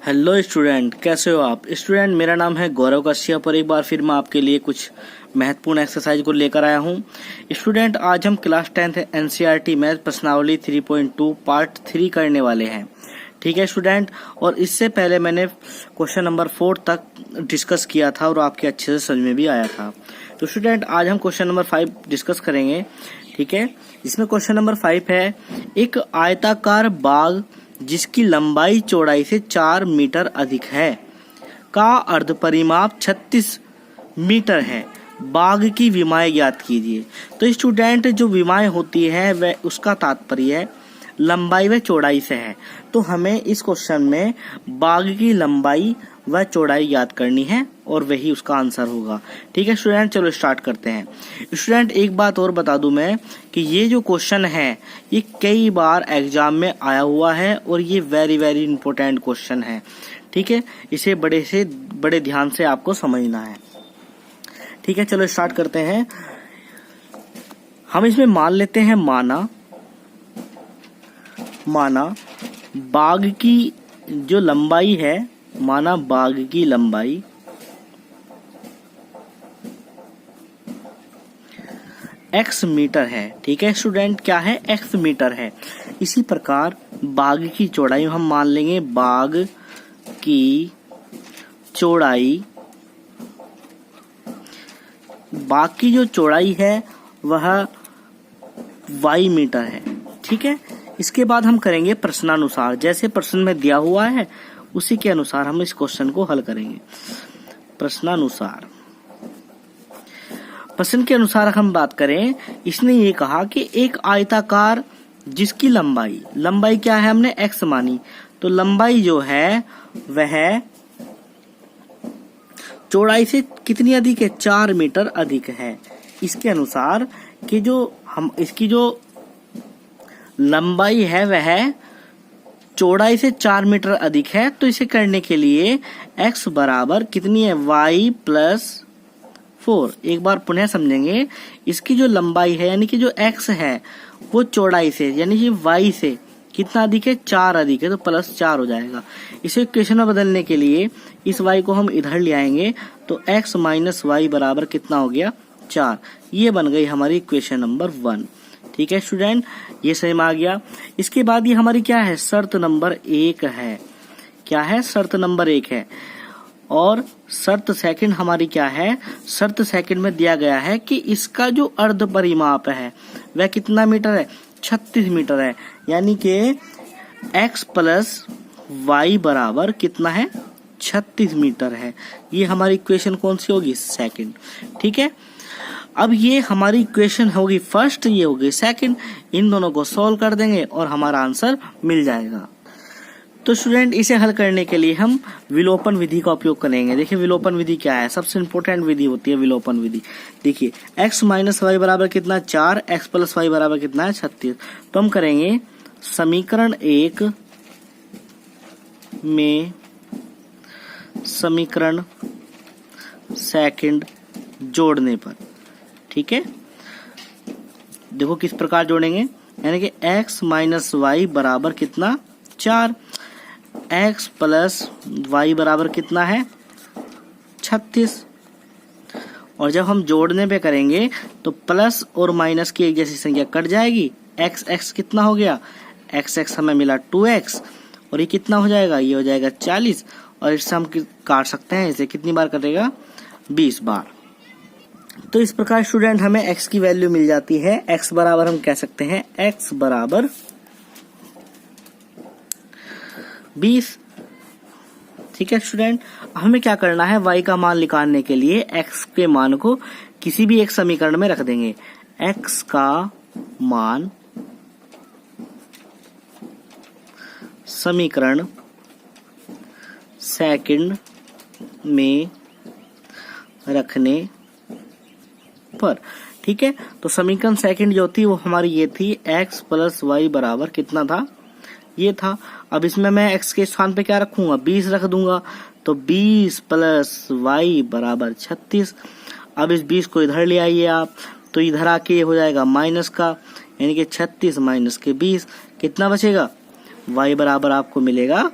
Hello student, कैसे हो आप? स्टूडेंट, मेरा नाम है गौरव कश्यप और एक बार फिर मैं आपके लिए कुछ महत्वपूर्ण एक्सरसाइज को लेकर आया हूं। स्टूडेंट, आज हम क्लास 10th एनसीईआरटी मैथ प्रश्नावली 3.2 पार्ट 3 करने वाले हैं। ठीक है स्टूडेंट, और इससे पहले मैंने क्वेश्चन नंबर 4 तक डिस्कस किया था और आपके अच्छे से समझ में भी आया था। तो स्टूडेंट, आज हम क्वेश्चन नंबर 5 डिस्कस करेंगे। ठीक है, इसमें क्वेश्चन नंबर 5 है, एक आयताकार बाग जिसकी लंबाई चौड़ाई से 4 मीटर अधिक है का अर्ध परिमाप 36 मीटर है। बाग की विमाएं ज्ञात कीजिए। तो स्टूडेंट, जो विमाएं होती है वह उसका तात्पर्य है लंबाई व चौड़ाई से है। तो हमें इस क्वेश्चन में बाग की लंबाई व चौड़ाई याद करनी है और वही उसका आंसर होगा। ठीक है स्टूडेंट, चलो स्टार्ट करते हैं। स्टूडेंट, एक बात और बता दूं मैं कि ये जो क्वेश्चन है ये कई बार एग्जाम में आया हुआ है और ये वेरी वेरी इंपॉर्टेंट क्वेश्चन है। ठीक है, इसे बड़े ध्यान से आपको समझना है। ठीक है, चलो स्टार्ट करते हैं। हम इसमें मान लेते हैं माना बाग की जो लंबाई है, माना बाग की लंबाई x मीटर है। ठीक है स्टूडेंट, क्या है? x मीटर है। इसी प्रकार बाग की चौड़ाई हम मान लेंगे, बाग की जो चौड़ाई है वह y मीटर है। ठीक है, इसके बाद हम करेंगे प्रश्नानुसार। जैसे प्रश्न में दिया हुआ है उसी के अनुसार हम इस क्वेश्चन को हल करेंगे। प्रश्नानुसार, प्रश्न के अनुसार हम बात करें, इसने ये कहा कि एक आयताकार जिसकी लंबाई क्या है, हमने x मानी, तो लंबाई जो है वह चौड़ाई से कितनी अधिक है? 4 मीटर अधिक है। इसके अनुसार कि इसकी जो लंबाई है वह चौड़ाई से 4 मीटर अधिक है। तो इसे करने के लिए x बराबर कितनी है? y plus 4। एक बार पुनः समझेंगे, इसकी जो लंबाई है यानी कि जो x है वो चौड़ाई से यानी कि y से कितना अधिक है? 4 अधिक है, तो प्लस 4 हो जाएगा। इसे इक्वेशन में बदलने के लिए इस y को हम इधर ले आएंगे, तो x माइनस वाई बराबर कितना हो गया? 4। ये बन गई हमारी इक्वेशन नंबर 1। ठीक है स्टूडेंट, ये सही में आ गया। इसके बाद ये हमारी क्या है? शर्त नंबर 1 है। क्या है? शर्त नंबर 1 है। और शर्त सेकंड हमारी क्या है? शर्त सेकंड में दिया गया है कि इसका जो अर्ध परिमाप है वह कितना मीटर है? 36 मीटर है। यानी कि x प्लस वाई बराबर कितना है? 36 मीटर है। ये हमारी इक्वेशन कौन सी होगी? सेकंड। ठीक है, अब ये हमारी इक्वेशन होगी फर्स्ट, ये होगी सेकंड। इन दोनों को सॉल्व कर देंगे और हमारा आंसर मिल जाएगा। तो स्टूडेंट, इसे हल करने के लिए हम विलोपन विधि का उपयोग करेंगे। देखिए विलोपन विधि क्या है? सबसे इंपॉर्टेंट विधि होती है विलोपन विधि। देखिए x माइनस वाई बराबर कितना? 4, x प्लस वाई बराबर कितना है? 36। तो हम करेंगे समीकरण 1 में समीकरण सेकंड जोड़ने पर। ठीक है, देखो किस प्रकार जोड़ेंगे, यानी कि x माइनस वाई बराबर कितना? 4, x प्लस वाई बराबर कितना है? 36। और जब हम जोड़ने पे करेंगे तो प्लस और माइनस की एक जैसी संख्या कट जाएगी। x कितना हो गया? x हमें मिला 2x, और ये कितना हो जाएगा? ये हो जाएगा 40। और इससे हम काट सकते हैं, इसे कितनी बार कटेगा? 20 बार। तो इस प्रकार स्टूडेंट हमें x की वैल्यू मिल जाती है। x बराबर हम कह सकते हैं x बराबर 20। ठीक है स्टूडेंट, हमें क्या करना है? y का मान निकालने के लिए x के मान को किसी भी एक समीकरण में रख देंगे। x का मान समीकरण सेकंड में रखने पर। ठीक है, तो समीकरण सेकंड जो थी वो हमारी ये थी, x प्लस वाई बराबर कितना था? ये था। अब इसमें मैं x के स्थान पे क्या रखूंगा? 20 रख दूंगा। तो 20 प्लस वाई बराबर 36। अब इस 20 को इधर ले आइए आप, तो इधर आके ये हो जाएगा माइनस का, यानी कि 36 माइनस के 20 कितना बचेगा? y बराबर आपको मिलेगा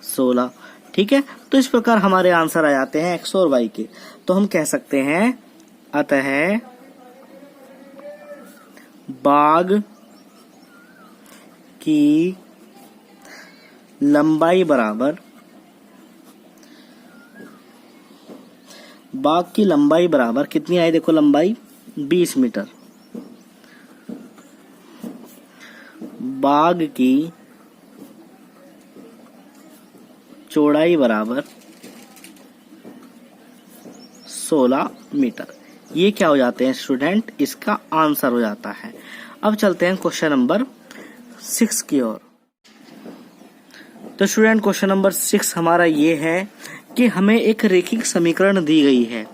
16। ठीक है, तो इस प्रकार हमारे आंसर आ जाते हैं x और y के। तो हम कह सकते हैं अतः बाग की लंबाई बराबर, बाग की लंबाई बराबर कितनी आई, देखो लंबाई 20 मीटर, बाग की चौड़ाई बराबर 16 मीटर। ये क्या हो जाते हैं स्टूडेंट, इसका आंसर हो जाता है। अब चलते हैं क्वेश्चन नंबर 6 की ओर। तो स्टूडेंट क्वेश्चन नंबर 6 हमारा ये है कि हमें एक रेखिक समीकरण दी गई है।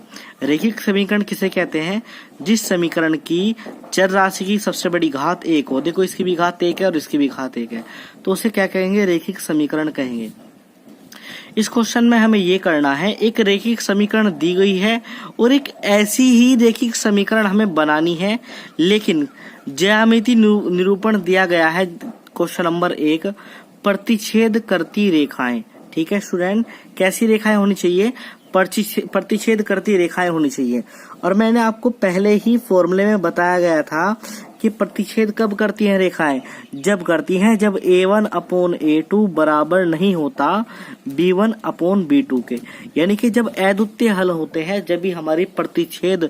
रेखिक समीकरण किसे कहते हैं, जिस समीकरण की चर राशि की सबसे बड़ी घात 1 हो। देखो इसकी भी घात 1 है और इसकी भी घात 1 है, तो उसे क्या कहेंगे, रेखिक समीकरण कहेंगे। इस क्वेश्चन में हमें ये करना है, एक रेखिक समीकरण दी गई है और एक ऐसी ही रेखिक समीकरण हमें बनानी है, लेकिन ज्यामिति निरूपण दिया गया है क्वेश्चन नंबर 1, प्रतिच्छेद करती रेखाएं। ठीक है स्टूडेंट, कैसी रेखाएं होनी चाहिए, प्रतिच्छेद करती रेखाएं होनी चाहिए। और मैंने आपको पहले ही फॉर्मूले में बताया गया था कि प्रतिच्छेद कब करती हैं रेखाएं, जब करती हैं जब a1/a2 बराबर नहीं होता b1/b2 के, यानी कि जब अद्वितीय हल होते हैं, जब भी हमारी प्रतिच्छेद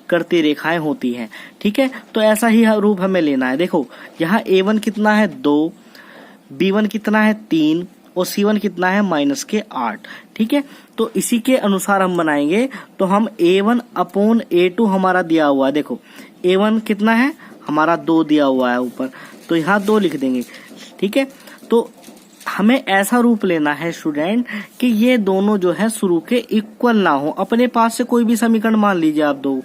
करती रेखाएं होती हैं। ठीक है, तो ऐसा ही रूप हमें लेना है। देखो यहाँ a1 कितना है 2, b1 कितना है 3 और c1 कितना है -8। ठीक है, तो इसी के अनुसार हम बनाएंगे। तो हम a1/a2 हमारा दिया हुआ है, देखो a1 कितना है हमारा 2 दिया हुआ है ऊपर, तो यहाँ 2 लिख देंगे। ठीक है, तो हमें ऐसा रूप लेना है स्टूडेंट कि ये दोनों जो है शुरू के इक्वल ना हो। अपने पास से कोई भी समीकरण मान लीजिए आप दो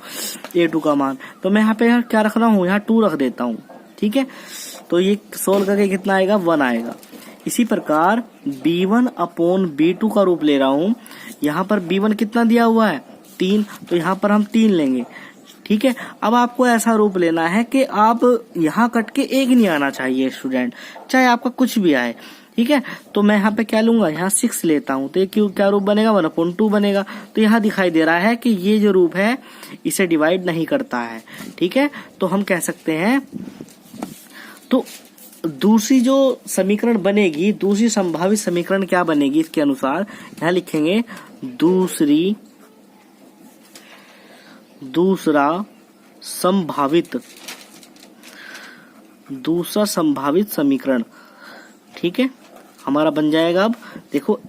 a2 का मान, तो मैं यहाँ पे क्या रख रहा हूँ, यहाँ 2 रख देता हूँ। ठीक है, तो ये सोल्व करके कितना आएगा 1 आएगा। इसी प्रकार b1/b2 का रूप ले रहा हूँ, यहाँ पर b1 कितना दिया हुआ है 3, तो यहाँ पर हम 3 लेंगे। ठीक है, अब आपको ऐसा रूप लेना है कि आप यहाँ कट के 1 नहीं आना चाहिए स्टूडेंट, चाहे आपका कुछ भी आए। ठीक है, तो मैं यहाँ पे क्या लूंगा, यहाँ 6 लेता हूँ, तो ये क्या रूप बनेगा 1/2 बनेगा। तो यहाँ दिखाई दे रहा है कि ये जो रूप है इसे डिवाइड नहीं करता है। ठीक है, तो हम कह सकते हैं, तो दूसरी जो समीकरण बनेगी, दूसरी संभावित समीकरण क्या बनेगी, इसके अनुसार यहाँ लिखेंगे दूसरा संभावित समीकरण। ठीक है, हमारा बन जाएगा। अब देखो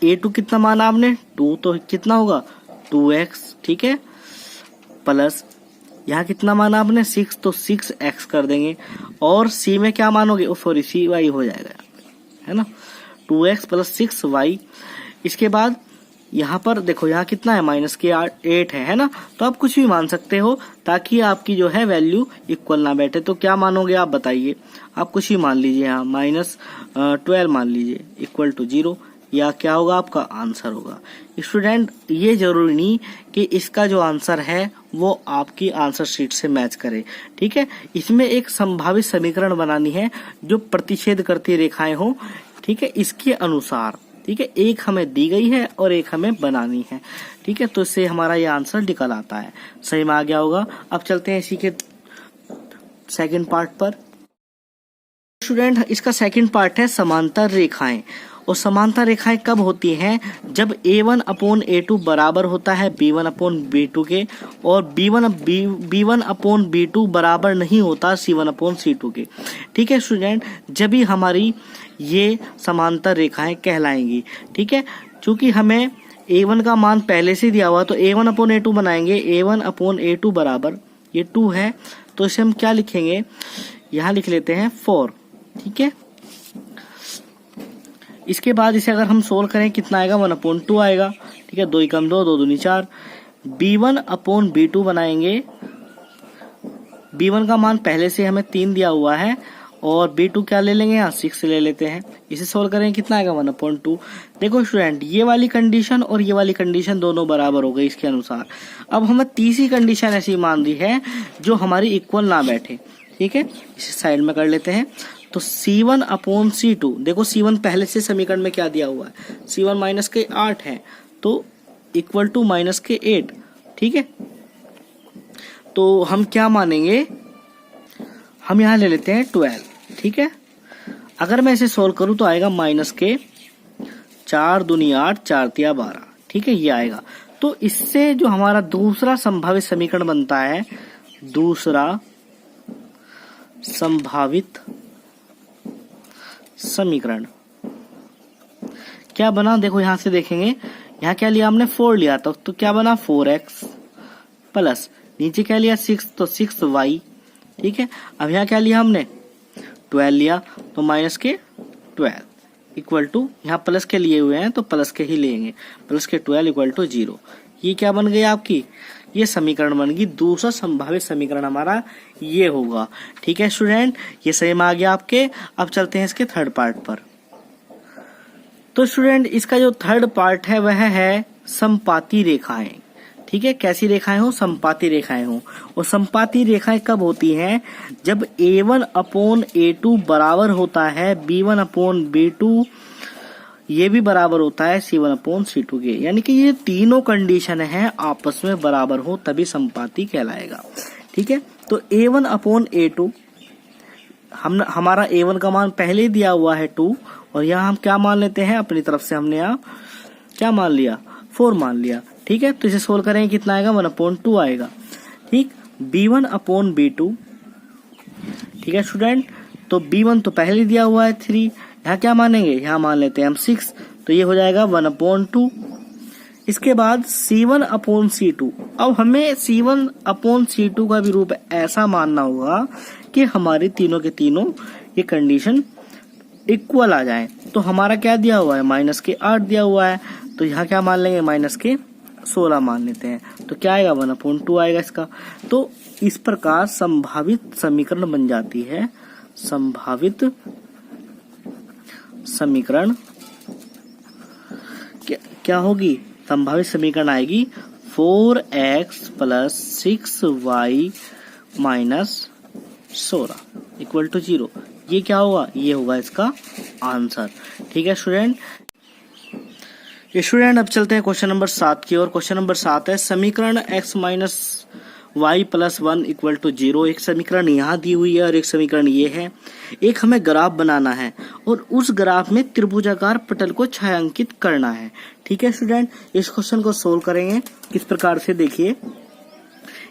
a2 कितना माना आपने 2, तो कितना होगा 2x। ठीक है, प्लस यहाँ कितना माना आपने 6, तो 6x कर देंगे। और c में क्या मानोगे, सॉरी cy हो जाएगा, है ना, 2x + 6y। इसके बाद यहाँ पर देखो यहाँ कितना है -8 है ना, तो आप कुछ भी मान सकते हो ताकि आपकी जो है वैल्यू इक्वल ना बैठे। तो क्या मानोगे आप बताइए, आप कुछ ही मान लीजिए, यहाँ -12 मान लीजिए = 0, या क्या होगा आपका आंसर होगा। स्टूडेंट ये जरूरी नहीं कि इसका जो आंसर है वो आपकी आंसर शीट से मैच करे। ठीक है, इसमें एक संभावित समीकरण बनानी है जो प्रतिच्छेद करती रेखाएं हो। ठीक है, इसके अनुसार। ठीक है, एक हमें दी गई है और एक हमें बनानी है। ठीक है, तो इससे हमारा ये आंसर निकल आता है, सही में आ गया होगा। अब चलते हैं इसी के सेकंड पार्ट पर। स्टूडेंट इसका सेकंड पार्ट है समांतर रेखाएं। और समांतर रेखाएं कब होती हैं, जब a1/a2 बराबर होता है b1/b2 के, और b1/b2 बराबर नहीं होता c1/c2 के। ठीक है स्टूडेंट, जब भी हमारी ये समांतर रेखाएं कहलाएंगी। ठीक है, चूंकि हमें a1 का मान पहले से दिया हुआ, तो a1/a2 बनाएंगे। a1/a2 बराबर ये 2 है, तो इसे हम क्या लिखेंगे, यहाँ लिख लेते हैं 4। ठीक है, इसके बाद इसे अगर हम सोल्व करें कितना आएगा 1/2 आएगा। ठीक है, 2 × 2 2 दूनी 4। b1/b2 बनाएंगे। b1 का मान पहले से हमें 3 दिया हुआ है, और b2 क्या ले लेंगे, यहाँ 6 ले लेते हैं। इसे सोल्व करें कितना आएगा 1/2। देखो स्टूडेंट, ये वाली कंडीशन और ये वाली कंडीशन दोनों बराबर हो गई इसके अनुसार। अब हमें तीसरी कंडीशन ऐसी मान दी है जो हमारी इक्वल ना बैठे। ठीक है, इसे साइड में कर लेते हैं। तो C1 अपॉन C2, देखो C1 पहले से समीकरण में क्या दिया हुआ है, C1 माइनस के 8 है, तो इक्वल टू माइनस के 8, ठीक है। तो हम क्या मानेंगे, हम यहाँ ले लेते हैं 12, ठीक है। अगर मैं इसे सोल्व करूं तो आएगा माइनस के 4 दूनी 8, 4 तिया 12, ठीक है, ये आएगा। तो इससे जो हमारा दूसरा संभावित समीकरण बनता है, दूसरा संभावित समीकरण क्या बना, देखो यहां से देखेंगे, यहाँ क्या लिया हमने 4 लिया था, तो क्या बना 4x प्लस नीचे क्या लिया 6, तो 6y, ठीक है। अब यहाँ क्या लिया हमने 12 लिया, तो माइनस के 12 इक्वल टू, यहाँ प्लस के लिए हुए हैं तो प्लस के ही लेंगे, प्लस के 12 इक्वल टू 0। ये क्या बन गई आपकी, ये समीकरण बन गई, दूसरा संभावित समीकरण हमारा ये होगा, ठीक है स्टूडेंट। ये सही में आ गया आपके। अब चलते हैं इसके थर्ड पार्ट पर। तो स्टूडेंट इसका जो थर्ड पार्ट है वह है समपाती रेखाएं, ठीक है। कैसी रेखाएं हो, समपाती रेखाएं हो। और समपाती रेखाएं कब होती हैं, जब A1 अपॉन A2 बराबर होता है B1 अपॉन B2, ये भी बराबर होता है C1 अपॉन C2 के, यानी कि ये तीनों कंडीशन है आपस में बराबर हो तभी समपाती कहलाएगा, ठीक है। तो A1 अपॉन A2, हमारा A1 का मान पहले ही दिया हुआ है 2, और यहाँ हम क्या मान लेते हैं अपनी तरफ से, हमने यहाँ क्या मान लिया 4 मान लिया, ठीक है। तो इसे सोल्व करेंगे कितना आएगा 1/2 आएगा, ठीक। B1 अपॉन B2, ठीक है स्टूडेंट। तो B1 तो पहले दिया हुआ है 3, यहाँ क्या मानेंगे, यहाँ मान लेते हैं हम 6, तो ये हो जाएगा 1/2। इसके बाद C1 अपॉन C2, अब हमें C1 अपॉन C2 का भी रूप ऐसा मानना होगा कि हमारी तीनों के तीनों ये कंडीशन इक्वल आ जाए। तो हमारा क्या दिया हुआ है, माइनस के 8 दिया हुआ है, तो यहाँ क्या मान लेंगे माइनस के 16 मान लेते हैं, तो क्या आएगा 1/2 आएगा इसका। तो इस प्रकार संभावित समीकरण बन जाती है, संभावित समीकरण क्या होगी, संभावित समीकरण आएगी 4x plus 6y minus 16 equal to 0। ये क्या होगा, ये होगा इसका आंसर, ठीक है स्टूडेंट। स्टूडेंट अब चलते हैं क्वेश्चन नंबर 7 की ओर। क्वेश्चन नंबर 7 है समीकरण x minus y plus 1 equal to 0। एक समीकरण यहाँ दी हुई है और एक समीकरण ये है। एक हमें ग्राफ बनाना है और उस ग्राफ में त्रिभुजाकार पटल को छायांकित करना है, ठीक है स्टूडेंट। इस क्वेश्चन को सोल्व करेंगे किस प्रकार से, देखिए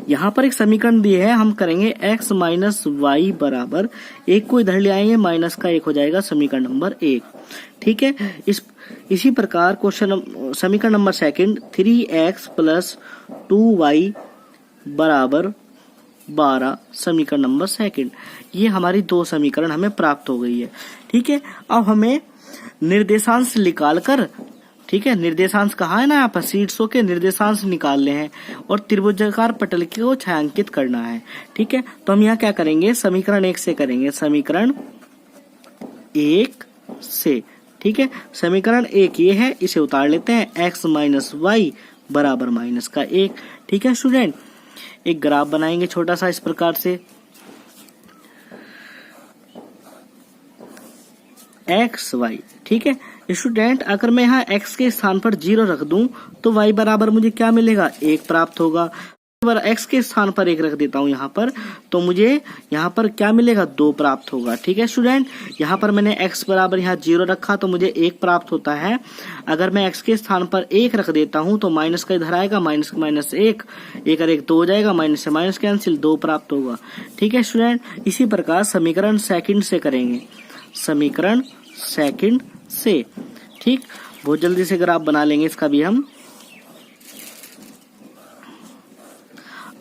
यहाँ पर एक समीकरण दी है, हम करेंगे x माइनस वाई बराबर, एक को इधर ले आएंगे, माइनस का 1 हो जाएगा समीकरण नंबर 1, ठीक है। इसी प्रकार क्वेश्चन समीकरण number second 3x plus 2y बराबर 12 समीकरण नंबर सेकंड। ये हमारी दो समीकरण हमें प्राप्त हो गई है, ठीक है। अब हमें निर्देशांश निकाल कर, ठीक है, निर्देशांश कहा है ना यहाँ पर, शीर्षों के निर्देशांश निकालने हैं और त्रिभुजाकार पटल को छायांकित करना है, ठीक है। तो हम यहाँ क्या करेंगे, समीकरण 1 से करेंगे, समीकरण 1 से, ठीक है। समीकरण 1 ये है, इसे उतार लेते हैं, x माइनस वाई बराबर माइनस का 1, ठीक है स्टूडेंट। एक ग्राफ बनाएंगे छोटा सा इस प्रकार से, एक्स वाई, ठीक है स्टूडेंट। अगर मैं यहाँ x के स्थान पर 0 रख दूं तो y बराबर मुझे क्या मिलेगा, 1 प्राप्त होगा। x के स्थान पर 1 रख देता हूँ यहाँ पर, तो मुझे यहाँ पर क्या मिलेगा, 2 प्राप्त होगा, ठीक है स्टूडेंट। यहाँ पर मैंने x बराबर यहाँ 0 रखा तो मुझे 1 प्राप्त होता है। अगर मैं x के स्थान पर 1 रख देता हूँ तो माइनस का इधर आएगा, माइनस माइनस 1 और 1 2 हो जाएगा, माइनस से माइनस कैंसिल, 2 प्राप्त होगा, ठीक है स्टूडेंट। इसी प्रकार समीकरण सेकंड से करेंगे, समीकरण सेकंड से, ठीक। बहुत जल्दी से ग्राफ बना लेंगे इसका भी हम,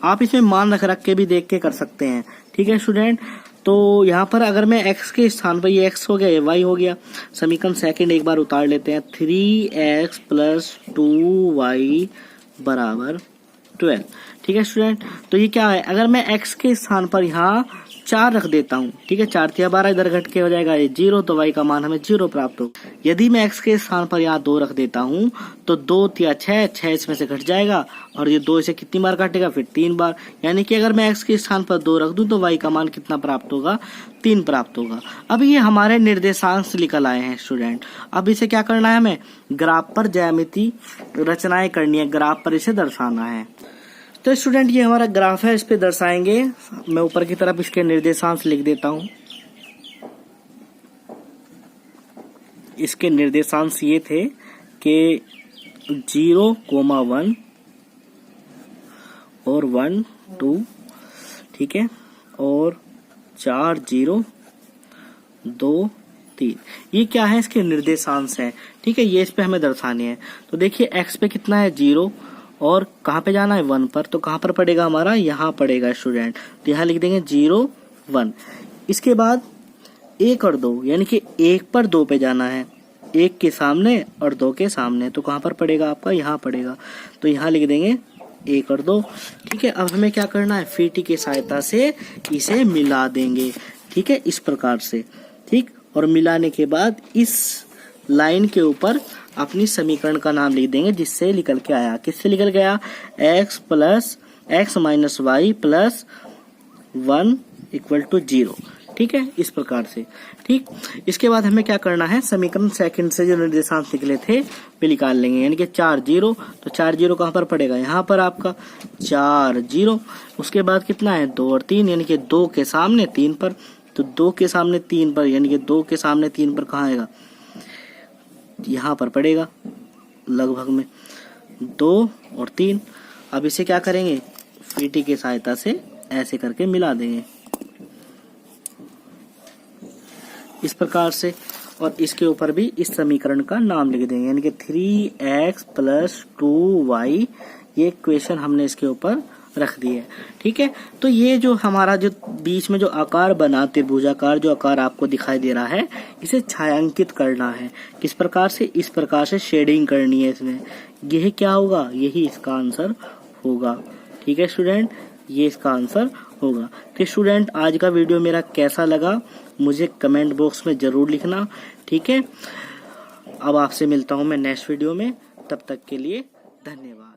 आप इसमें मान रख के भी देख के कर सकते हैं, ठीक है स्टूडेंट। तो यहाँ पर अगर मैं x के स्थान पर, ये x हो गया, ये y हो गया, समीकरण सेकंड एक बार उतार लेते हैं, 3x प्लस 2y बराबर 12, ठीक है स्टूडेंट। तो ये क्या है, अगर मैं x के स्थान पर यहाँ 4 रख देता हूँ, ठीक है। 4 तिया 12, इधर घट के हो जाएगा ये 0, तो y का मान हमें 0 प्राप्त हो। यदि मैं x के स्थान पर यहाँ 2 रख देता हूँ तो 2 तिया 6, 6 इसमें से घट जाएगा और ये 2 इसे कितनी बार काटेगा, फिर 3 बार। यानी कि अगर मैं x के स्थान पर 2 रख दूं तो y का मान कितना प्राप्त होगा, 3 प्राप्त होगा। अब ये हमारे निर्देशांक निकल आए हैं स्टूडेंट। अब इसे क्या करना है, हमें ग्राफ पर ज्यामिति रचनाएं करनी है, ग्राफ पर इसे दर्शाना है। तो स्टूडेंट ये हमारा ग्राफ है, इस पे दर्शाएंगे। मैं ऊपर की तरफ इसके निर्देशांक लिख देता हूं। इसके निर्देशांक ये थे कि 0,1 और 1 2, ठीक है, और 4 0 2 3। ये क्या है, इसके निर्देशांक है, ठीक है। ये इस पे हमें दर्शाने हैं। तो देखिए x पे कितना है 0 और कहाँ पे जाना है 1 पर, तो कहाँ पर पड़ेगा हमारा, यहाँ पड़ेगा स्टूडेंट। तो यहाँ लिख देंगे 0 1। इसके बाद 1 और 2, यानी कि 1 पर 2 पे जाना है, 1 के सामने और 2 के सामने, तो कहाँ पर पड़ेगा आपका, यहाँ पड़ेगा। तो यहाँ लिख देंगे 1 और 2, ठीक है। अब हमें क्या करना है, फीटी की सहायता से इसे मिला देंगे, ठीक है, इस प्रकार से, ठीक। और मिलाने के बाद इस लाइन के ऊपर अपनी समीकरण का नाम लिख देंगे जिससे निकल के आया। किससे निकल गया, x minus y plus 1 equal to 0, ठीक है, इस प्रकार से, ठीक। इसके बाद हमें क्या करना है, समीकरण सेकंड से जो निर्देशांक निकले थे वे निकाल लेंगे। यानी कि 4 0, तो 4 0 कहाँ पर पड़ेगा, यहाँ पर आपका 4 0। उसके बाद कितना है 2 और 3, यानी कि 2 के सामने 3 पर, तो 2 के सामने 3 पर, यानी कि 2 के सामने 3 पर कहाँ आएगा, यहाँ पर पड़ेगा लगभग में 2 और 3। अब इसे क्या करेंगे, फीटी की सहायता से ऐसे करके मिला देंगे इस प्रकार से, और इसके ऊपर भी इस समीकरण का नाम लिख देंगे। यानी कि 3x प्लस 2y, ये इक्वेशन हमने इसके ऊपर रख दी है, ठीक है। तो ये जो हमारा जो बीच में जो आकार बना, त्रिभुजाकार जो आकार आपको दिखाई दे रहा है, इसे छायांकित करना है। किस प्रकार से, इस प्रकार से शेडिंग करनी है इसमें। यह क्या होगा, यही इसका आंसर होगा, ठीक है स्टूडेंट, ये इसका आंसर होगा। तो स्टूडेंट आज का वीडियो मेरा कैसा लगा मुझे कमेंट बॉक्स में जरूर लिखना, ठीक है। अब आपसे मिलता हूं मैं नेक्स्ट वीडियो में, तब तक के लिए धन्यवाद।